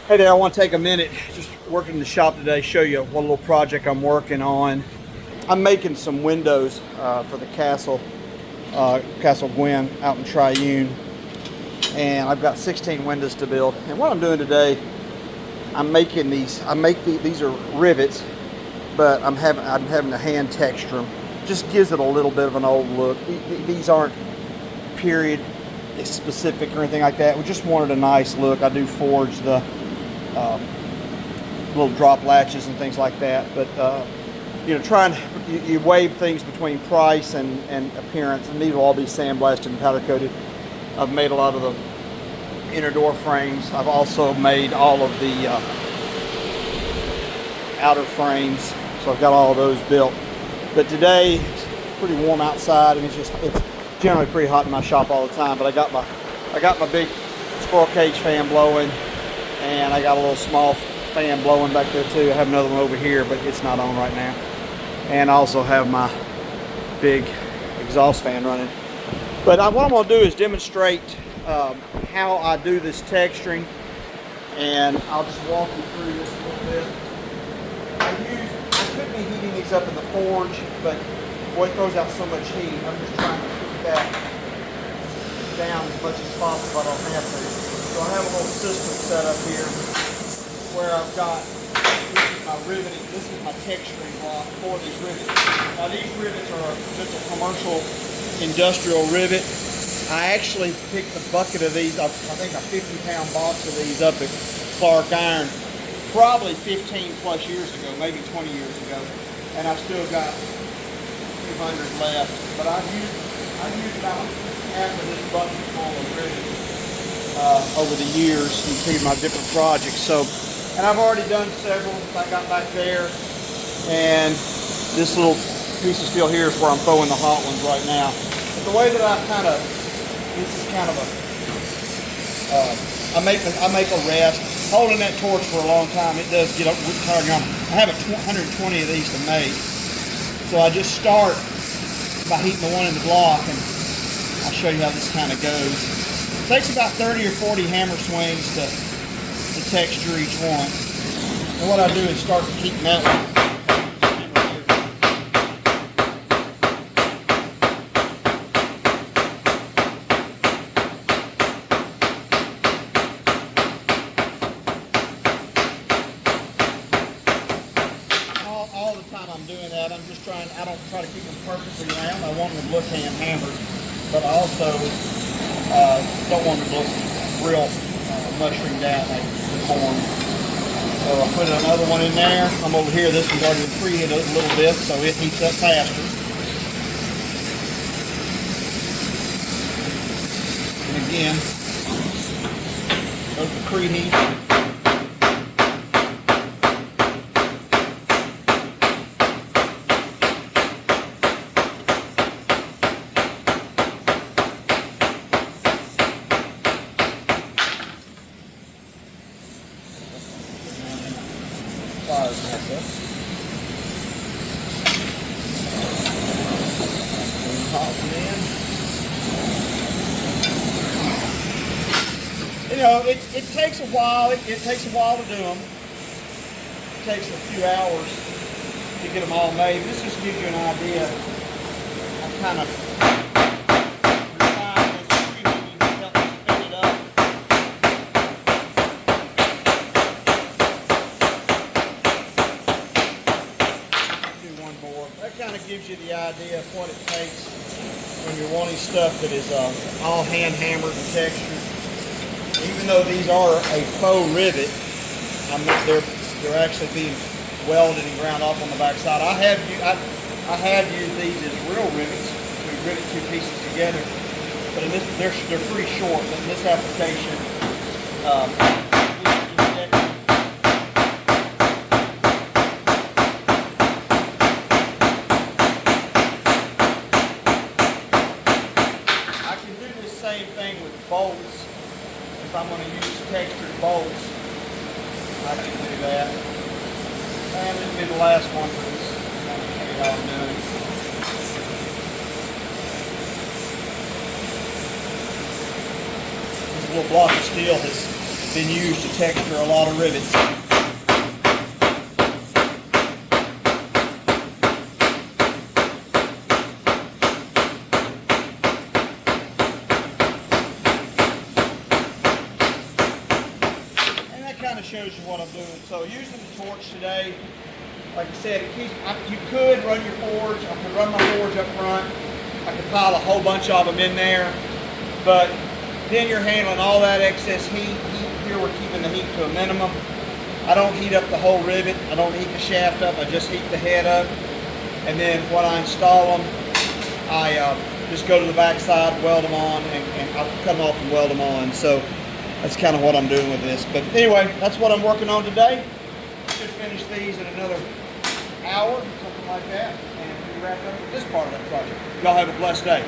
Hey there, I want to take a minute, just working in the shop today, show you one little project I'm working on. I'm making some windows for the Castle Gwen out in Triune, and I've got 16 windows to build. And what I'm doing today, I'm making these. These are rivets, but I'm having to hand texture them. Just gives it a little bit of an old look. These aren't period specific or anything like that. We just wanted a nice look. I do forge the little drop latches and things like that, but you know, you weigh things between price and appearance, and these will all be sandblasted and powder coated. I've made a lot of the inner door frames. I've also made all of the outer frames, so I've got all of those built. But today it's pretty warm outside, and it's generally pretty hot in my shop all the time. But I got my big squirrel cage fan blowing, and I got a little small fan blowing back there too. I have another one over here, but it's not on right now. And I also have my big exhaust fan running. But what I'm going to do is demonstrate how I do this texturing, and I'll just walk you through this a little bit. I could be heating these up in the forge, but boy, it throws out so much heat. I'm just trying to keep that down as much as possible. I don't have to. So I have a little system set up here where I've got, this is my riveting, this is my texturing block for these rivets. Now these rivets are just a commercial industrial rivet. I actually picked a bucket of these, I think a 50-pound box of these up at Clark Iron, probably 15 plus years ago, maybe 20 years ago. And I've still got 200 left. But I've used about half of this bucket full of rivets over the years and through my different projects. So, and I've already done several. I got back there, and this little piece of steel here is where I'm throwing the hot ones right now. But the way that this is kind of I make a rest. Holding that torch for a long time, it does get tiring on. I have 120 of these to make, so I just start by heating the one in the block, and I'll show you how this kind of goes. It takes about 30 or 40 hammer swings to texture each one. And what I do is start heating that one. All the time I'm doing that, I'm just trying, I don't try to keep them perfectly round. I want them to look hand-hammered, but I also don't want them to look real mushroomed out like the corn. So I put another one in there. I'm over here, this one's already been preheated a little bit, so it heats up faster. And again, goes the preheat. You know, it takes a while. It takes a while to do them. It takes a few hours to get them all made. This just gives you an idea. I'm kind of refining this preheating to help me speed it up. Do one more. That kind of gives you the idea of what it takes when you're wanting stuff that is all hand hammered and textured. Even though these are a faux rivet, they're actually being welded and ground off on the back side. I have used these as real rivets to rivet two pieces together, but in this they're pretty short. In this application, I can do the same thing with bolts. If I'm going to use textured bolts, I can do that. And this will be the last one for this. I'm going to show you how I'm doing it. This little block of steel has been used to texture a lot of rivets. And that kind of shows you what I'm doing. So using the torch today, like I said, you could run your forge. I could run my forge up front. I could pile a whole bunch of them in there, but then you're handling all that excess heat. Here we're keeping the heat to a minimum. I don't heat up the whole rivet. I don't heat the shaft up. I just heat the head up. And then when I install them, I just go to the back side, weld them on, and I'll cut them off and weld them on. So that's kind of what I'm doing with this. But anyway, that's what I'm working on today. Should finish these in another hour, something like that, and we wrap up with this part of the project. Y'all have a blessed day.